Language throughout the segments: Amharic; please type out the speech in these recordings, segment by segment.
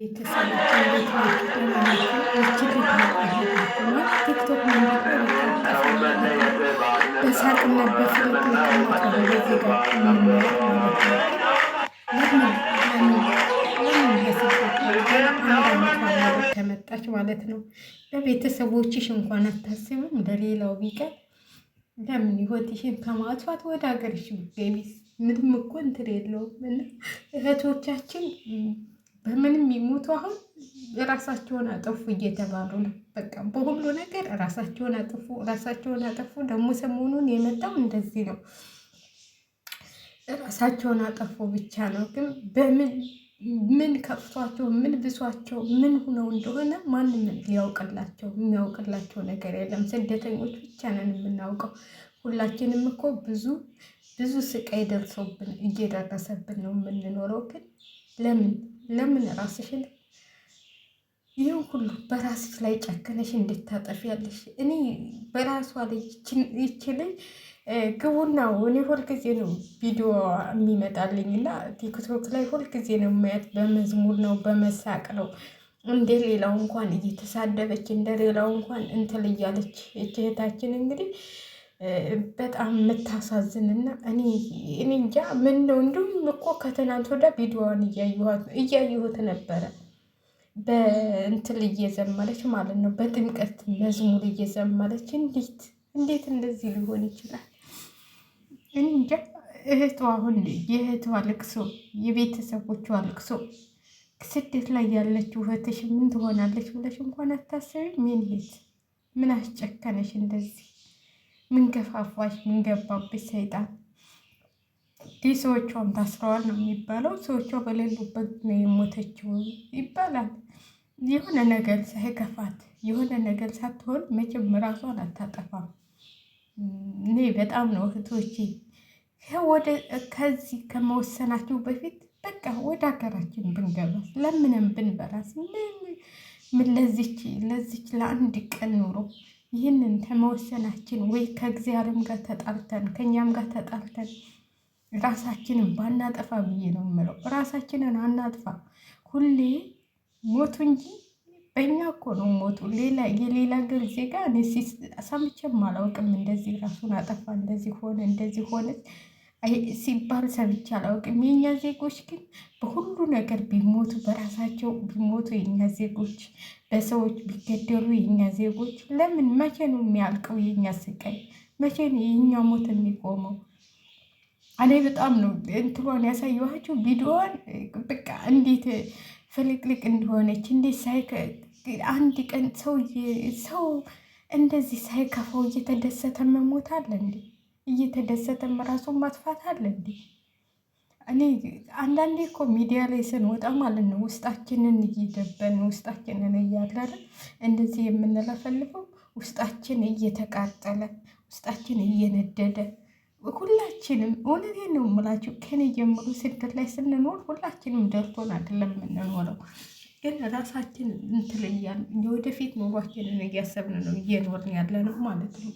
ቤተሰቦች እንዴት ናችሁ? ደህና ናችሁ? ይቺ ልጅ ታውቃላችሁ ቲክቶክ መንደር ላይ በቃ በሳቅና በፍቅር ልትመጣ ወደዚህ ጋር የምናያት ማለት ነው። ለምን በስደት አንድ አመት ከመጣች ማለት ነው። ለቤተሰቦችሽ እንኳን አታስብም። ለሌላው ቢቀር ለምን ህይወትሽን ከማጥፋት ወደ ሀገርሽ ቤቢስ ምንም እኮ እንትን የለውም። እና እህቶቻችን በምንም ይሞቱ አሁን ራሳቸውን አጠፉ እየተባሉ ነው። በቃ በሁሉ ነገር ራሳቸውን አጠፉ፣ ራሳቸውን አጠፉ። ደግሞ ሰሞኑን የመጣው እንደዚህ ነው፣ ራሳቸውን አጠፉ ብቻ ነው። ግን ምን ከፍቷቸው ምን ብሷቸው ምን ሁነው እንደሆነ ማንም የሚያውቅላቸው ነገር የለም። ስደተኞች ብቻ ነን የምናውቀው። ሁላችንም እኮ ብዙ ስቃይ ደርሶብን እየደረሰብን ነው የምንኖረው። ግን ለምን ራስሽን ይህን ሁሉ በራስሽ ላይ ጨክነሽ እንድታጠፊያለሽ? እኔ በራሷ ላይ ይችልኝ ግቡና እኔ ሁልጊዜ ነው ቪዲዮ የሚመጣልኝ እና ቲክቶክ ላይ ሁልጊዜ ነው የማያት። በመዝሙር ነው በመሳቅ ነው። እንደ ሌላው እንኳን እየተሳደበች እንደ ሌላው እንኳን እንትን እያለች እህታችን እንግዲህ በጣም የምታሳዝንና እኔ እንጃ ምን ነው። እንዲሁም እኮ ከትናንት ወደ ቪዲዮዋን እያየሁት ነበረ። በእንትን እየዘመረች ማለት ነው፣ በጥምቀት መዝሙር እየዘመረች። እንዴት እንደዚህ ሊሆን ይችላል? እኔ እንጃ። እህቷ አሁን የእህቷ ልቅሶ፣ የቤተሰቦቿ ልቅሶ፣ ስደት ላይ ያለችው እህትሽ ምን ትሆናለች ብለሽ እንኳን አታስቢም? ምን አስጨከነሽ እንደዚህ? ምን ገፋፋሽ? ምን ገባብሽ? ሰይጣን ሰዎቿም ታስረዋል ነው የሚባለው። ሰዎቿ በሌሉበት ነው የሞተችው ይባላል። የሆነ ነገር ሳይከፋት የሆነ ነገር ሳትሆን መቼም ራሷን አታጠፋም። እኔ በጣም ነው እህቶቼ ከዚህ ከመወሰናችሁ በፊት በቃ ወደ ሀገራችን ብንገባስ ለምንም ብንበላስ ምን ለዚች ለአንድ ቀን ኑሮ ይህንን ከመወሰናችን ወይ ከእግዚአብሔርም ጋር ተጣልተን ከእኛም ጋር ተጣልተን ራሳችንን ባናጠፋ ብዬ ነው የምለው። ራሳችንን አናጥፋ። ሁሌ ሞቱ እንጂ በእኛ እኮ ነው ሞቱ። የሌላ ሀገር ዜጋ እኔ ሰምቼም አላውቅም። እንደዚህ ራሱን አጠፋ፣ እንደዚህ ሆነ ሲባል ሰምቼ አላውቅም። የእኛ ዜጎች ግን በሁሉ ነገር ቢሞቱ፣ በራሳቸው ቢሞቱ የእኛ ዜጎች፣ በሰዎች ቢገደሉ የእኛ ዜጎች፣ ለምን መቼ ነው የሚያልቀው የእኛ ስቃይ? መቼ ነው የእኛ ሞት የሚቆመው? እኔ በጣም ነው እንትኗን ያሳየኋቸው ቪዲዮዋን። በቃ እንዴት ፍልቅልቅ እንደሆነች እንዴት አንድ ቀን ሰው እንደዚህ ሳይከፋው እየተደሰተ መሞት አለ እንዴ? እየተደሰተ ራሱን ማጥፋት አለ እንዴ? እኔ አንዳንዴ እኮ ሚዲያ ላይ ስንወጣ ማለት ነው ውስጣችንን እየደበን ውስጣችንን እያለን እንደዚህ የምንለፈልፈው ውስጣችን እየተቃጠለ ውስጣችን እየነደደ ሁላችንም እውነቴን ነው የምላችሁ። ከኔ ጀምሮ ስደት ላይ ስንኖር ሁላችንም ደርቶን አይደለም የምንኖረው፣ ግን ራሳችን እንትለያን የወደፊት ኑሯችንን እያሰብን ነው እየኖርን ያለ ነው ማለት ነው።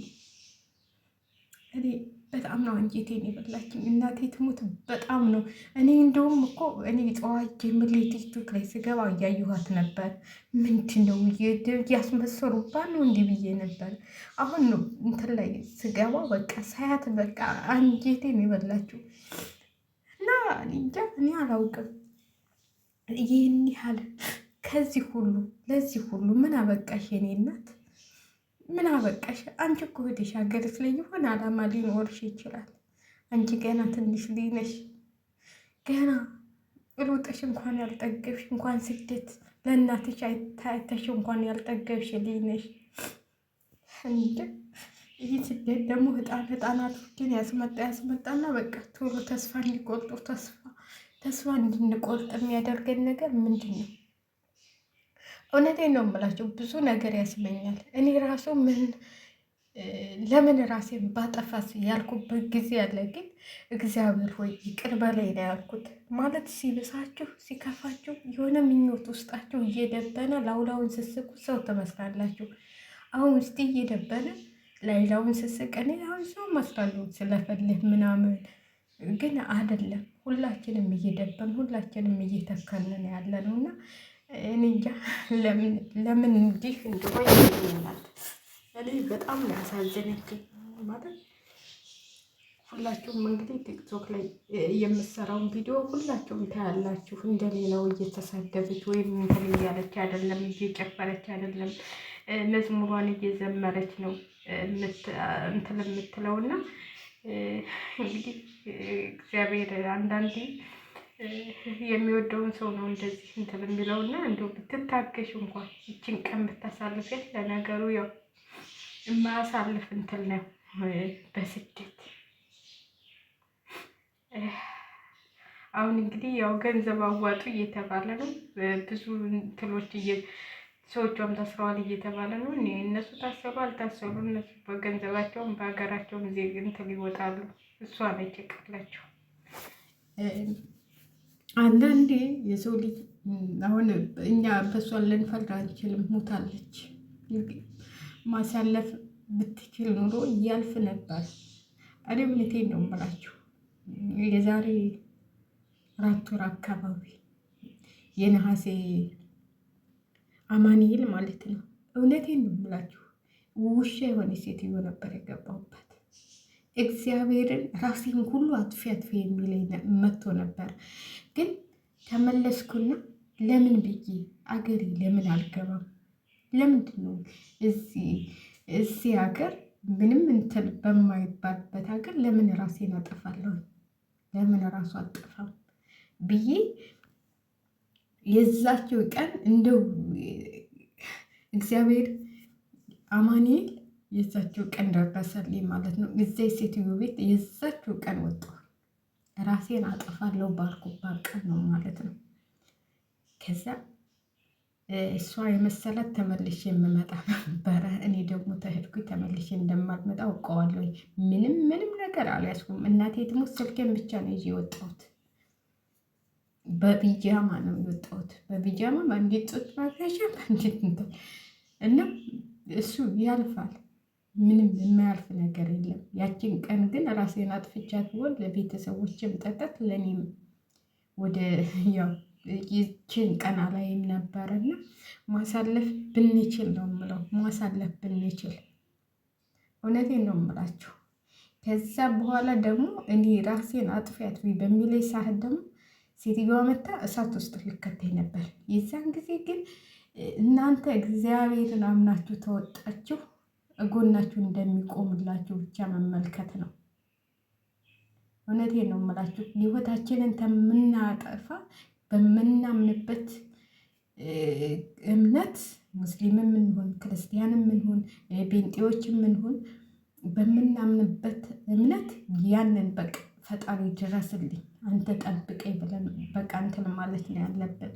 እኔ በጣም ነው አንጀቴን የበላችኝ። እናቴ ትሙት በጣም ነው። እኔ እንደውም እኮ እኔ ጠዋት ጀምሬ ቲክቶክ ላይ ስገባ እያየኋት ነበር። ምንድን ነው እያስመሰሩባት ነው እንዲህ ብዬ ነበር። አሁን ነው እንትን ላይ ስገባ በቃ ሳያት በቃ አንጀቴን የበላችው እና እንጃ እኔ አላውቅም። ይህን ያህል ለዚህ ሁሉ ምን አበቃሽ የኔ እናት? ምን አበቃሽ? አንቺ እኮ ሄደሽ ሀገርሽ ላይ የሆነ ዓላማ ሊኖርሽ ይችላል። አንቺ ገና ትንሽ ልጅ ነሽ። ገና ሩጠሽ እንኳን ያልጠገብሽ እንኳን ስደት ለእናትሽ አይተሽ እንኳን ያልጠገብሽ ልጅ ነሽ። እንደ ይህ ስደት ደግሞ ህጣናቶችን ያስመጣና በቃ ቶሎ ተስፋ እንዲቆርጡ ተስፋ እንድንቆርጥ የሚያደርገን ነገር ምንድን ነው? እውነቴን ነው የምላቸው። ብዙ ነገር ያስመኛል። እኔ ራሱ ለምን ራሴን ባጠፋስ ያልኩበት ጊዜ ያለ፣ ግን እግዚአብሔር ሆይ ይቅር በላይ ነው ያልኩት። ማለት ሲብሳችሁ ሲከፋችሁ የሆነ ምኞት ውስጣችሁ እየደበነ ላውላውን ስስቁ ሰው ትመስላላችሁ። አሁን ውስጥ እየደበነ ላይላውን ስስቅ እኔ አሁን ሰው መስላለሁ ስለፈልህ ምናምን፣ ግን አይደለም። ሁላችንም እየደበን ሁላችንም እየተከልን ያለ ነው እና እኔ እንጃ ለምን እንዲህ እንደሆነ ይሆናል። እኔ በጣም ያሳዘነችኝ ማለት ሁላችሁም እንግዲህ ቲክቶክ ላይ የምሰራውን ቪዲዮ ሁላችሁም ታያላችሁ። እንደሌላው እየተሳደበች ወይም እንትን እያለች አይደለም፣ እየጨፈረች አይደለም፣ መዝሙሯን እየዘመረች ነው እንትን የምትለውና እንግዲህ እግዚአብሔር አንዳንዴ የሚወደውን ሰው ነው እንደዚህ እንትን የሚለውና እንደው ብትታገሽ እንኳን ይችን ቀን ብታሳልፊያት። ለነገሩ ያው የማያሳልፍ እንትን ነው በስደት አሁን እንግዲህ ያው ገንዘብ አዋጡ እየተባለ ነው። ብዙ እንትሎች ሰዎቿም ታስረዋል እየተባለ ነው። እነሱ ታሰሩ አልታሰሩ እነሱ በገንዘባቸውም በሀገራቸውም እንትን ይወጣሉ። እሷ ነች የቀረችው። አንዳንዴ የሰው ልጅ አሁን እኛ በሷን ልንፈርድ አንችልም። ሞታለች። ማሳለፍ ብትችል ኑሮ እያልፍ ነበር። እኔ እውነቴን ነው የምላችሁ የዛሬ 4 ወር አካባቢ የነሐሴ አማኑኤል ማለት ነው። እውነቴን ነው የምላችሁ ውሻ የሆነ ሴትዮ ነበር የገባሁበት። እግዚአብሔርን ራሴን ሁሉ አጥፊ የሚለኝ መጥቶ ነበር። ግን ተመለስኩና ለምን ብዬ አገሬ ለምን አልገባም? ለምንድን ነው እዚህ ሀገር ምንም እንትን በማይባልበት ሀገር ለምን ራሴን አጠፋለሁ? ለምን ራሱ አጠፋም ብዬ የዛችው ቀን እንደው እግዚአብሔር አማኑኤል የዛችው ቀን ደረሰልኝ ማለት ነው። እዛ ሴትዮ ቤት የዛችው ቀን ወጣሁ። ራሴን አጠፋለሁ ባልኩባት ቀን ነው ማለት ነው። ከዛ እሷ የመሰላት ተመልሼ የምመጣ ነበረ። እኔ ደግሞ ተሄድኩኝ ተመልሼ እንደማልመጣ አውቀዋለሁ። ምንም ነገር አልያዝኩም። እናቴ ትሙት ስልኬን ብቻ ነው ይዤ የወጣሁት። በቢጃማ ነው የወጣሁት። በቢጃማ በአንዲት ጡት ማስያዣ በአንዲት እንትን እና እሱ ያልፋል። ምንም የማያልፍ ነገር የለም። ያችን ቀን ግን ራሴን አጥፍቻት ቢሆን ለቤተሰቦችም ጠጠት ለእኔም ወደ ያው ይችን ቀን አላይም ነበርና ማሳለፍ ብንችል ነው የምለው። ማሳለፍ ብንችል እውነቴን ነው የምላችሁ። ከዛ በኋላ ደግሞ እኔ ራሴን አጥፊያት በሚለኝ ሰዓት ደግሞ ሴትዮዋ መታ እሳት ውስጥ ልከተኝ ነበር። የዛን ጊዜ ግን እናንተ እግዚአብሔርን አምናችሁ ተወጣችሁ እጎናችሁ እንደሚቆምላችሁ ብቻ መመልከት ነው። እውነቴን ነው የምላችሁ። ህይወታችንን ከምናጠፋ በምናምንበት እምነት ሙስሊምም እንሆን ክርስቲያንም እንሆን ጴንጤዎችም እንሆን በምናምንበት እምነት ያንን በቃ ፈጣሪ ድረስልኝ አንተ ጠብቀኝ ብለን በቃ እንትን ማለት ነው ያለብን።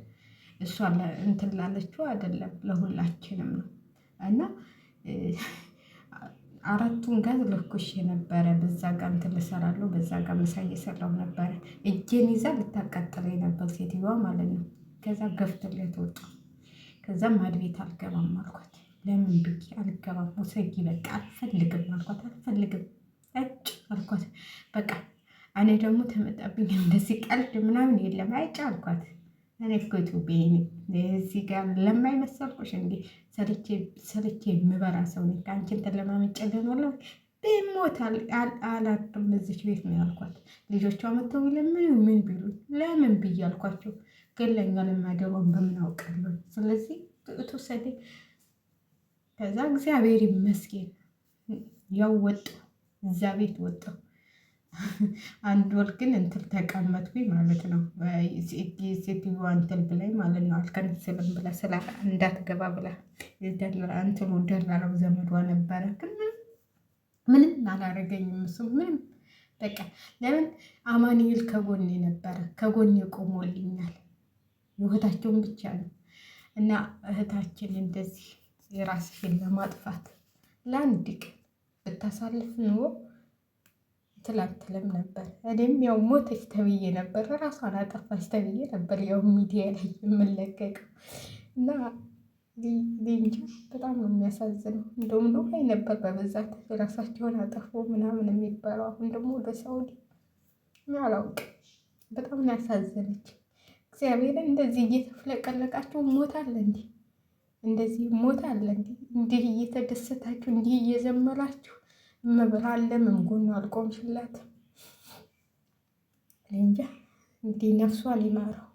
እሷ እንትን ላለችው አይደለም ለሁላችንም ነው። እና 4ቱን ጋዝ ለኩሽ ነበረ። በዛ ጋር እንትን እሰራለሁ፣ በዛ ጋር ምሳ እየሰራሁ ነበረ። እጄን ይዛ ልታቃጥለኝ ነበር ሴትዮዋ ማለት ነው። ከዛ ገፍትሬያት ወጣሁ። ከዛ ማድቤት አልገባም አልኳት። ለምን ብዬ አልገባም ውሰጂ በቃ አልፈልግም አልኳት። አልፈልግም እጭ አልኳት። በቃ እኔ ደግሞ ተመጣብኝ እንደዚህ ቀልድ ምናምን የለም አይጭ አልኳት። እኔ እኮ ኢትዮጵያ እዚህ ጋር ለማይመሰልኩሽ እንዴ ሰርቼ የምበራ ሰው ነኝ። ከአንቺን ተለማመጭ ልኖር ብሞት አላድርም እዚች ቤት ነው ያልኳት። ልጆቿ መተው ምን ቢሉ ለምን ብዬ አልኳቸው። ገለኛ ለማደሯን በምን አውቃለሁ። ስለዚህ ትውሰዴ። ከዛ እግዚአብሔር ይመስገን ያው ወጣሁ፣ እዛ ቤት ወጣሁ። 1 ወር ግን እንትን ተቀመጥኩኝ ማለት ነው። ሴትዮዋ እንትን ብላኝ ማለት ነው። አልከንስልም ብላ ስላ እንዳትገባ ብላ እንትኑ ደላላው ዘመዷ ነበረ። ግን ምንም አላረገኝም። እሱ ምንም በቃ ለምን አማኑኤል ከጎኔ ነበረ። ከጎኔ ቆሞልኛል። ህይወታቸውን ብቻ ነው እና እህታችን እንደዚህ የራስሽን ለማጥፋት ለአንድ ቀን ብታሳልፍ ኑሮ ትላትልም ነበር። እኔም ያው ሞተች ተብዬ ነበር፣ ራሷን አጠፋች ተብዬ ነበር ያው ሚዲያ ላይ የምለቀቀው እና እንጃ በጣም ነው የሚያሳዝነው። እንደውም ዱባይ ነበር በብዛት ራሳቸውን አጠፉ ምናምን የሚባለው። አሁን ደግሞ ወደ ሳውዲ አላውቅም። በጣም ነው ያሳዘነች። እግዚአብሔርን እንደዚህ እየተፍለቀለቃችሁ ሞት አለ እንዴ? እንደዚህ ሞት አለ እንዴ? እንዲህ እየተደሰታችሁ እንዲህ እየዘመራችሁ እመብርሃን ለምን ጎኑ አልቆምሽላት? እንጃ እንግዲህ ነፍሷን ይማረው።